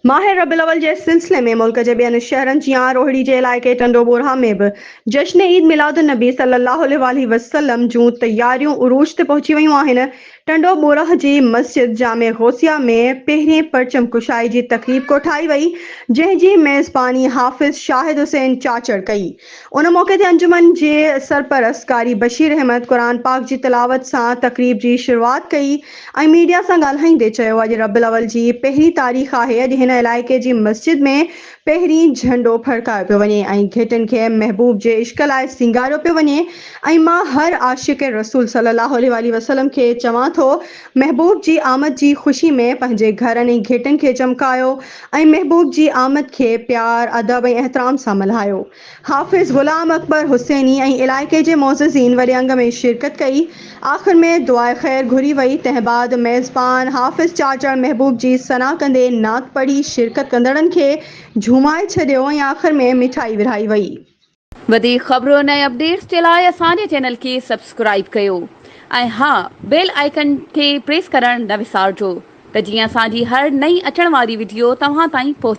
माह रबीउल अव्वल जे सिलसिले में मुल्क जे ॿियनि शहरनि जियां रोहिड़ी जे इलाइक़े टंडो बोरा में बि जश्न ईद मिलादुन नबी सल्लल्लाहु अलैहि वसल्लम जूं तयारियूं उरूज ते पहुची वियूं आहिनि। टंडो बोरा जी मस्जिद जामे गौसिया में पहिरीं परचम कुशाई जी तक़रीब कोठाई वई, जंहिंजी मेज़बानी हाफ़िज़ शाहिद हुसैन चाचड़ कई। उन मौक़े ते अंजुमन जे सरपरस्त कारी बशीर अहमद क़ुरान पाक जी तिलावत सां तक़रीब जी शुरूआत कई ऐं मीडिया सां ॻाल्हाईंदे चयो, अॼु रबीउल अव्वल जी पहिरीं तारीख़ आहे। अॼु हिन इलाइक़े जी मस्जिद में पहिरीं झंडो फड़कायो पियो वञे ऐं घिटिन खे महबूब जे इश्क लाइ सिंगारियो पियो वञे ऐं मां हर आशिक़ रसूल सल्लल्लाहु अलैहि वसल्लम खे चवां थो, महबूब जी आमद जी ख़ुशी में पंहिंजे घरनि ऐं घिटिन खे चमकायो ऐं महबूब जी आमद खे प्यार, अदब ऐं एहतराम सां मल्हायो। हाफ़िज़ ग़ुलाम अकबर हुसैनी ऐं इलाइक़े जे मोअज़्ज़िज़ीन वॾे अंग में शिरकत कई। आख़िर में दुआए ख़ैर घुरी वई। तंहिं बाद मेज़बान हाफ़िज़ चाचड़ महबूब जी सना कंदे नात पढ़ी शिरकत कंदड़नि खे झूमाए छॾियो ऐं आख़िर में मिठाई विरहाई वई। वधीक ख़बरुं ऐं अपडेट्स जे लाइ असांजे चैनल खे सब्सक्राइब कयो ऐं हा, बेल आइकन खे प्रेस करणु न विसारिजो त जीअं असांजी हर नई अचण वारी वीडियो तव्हां ताईं पहुचे।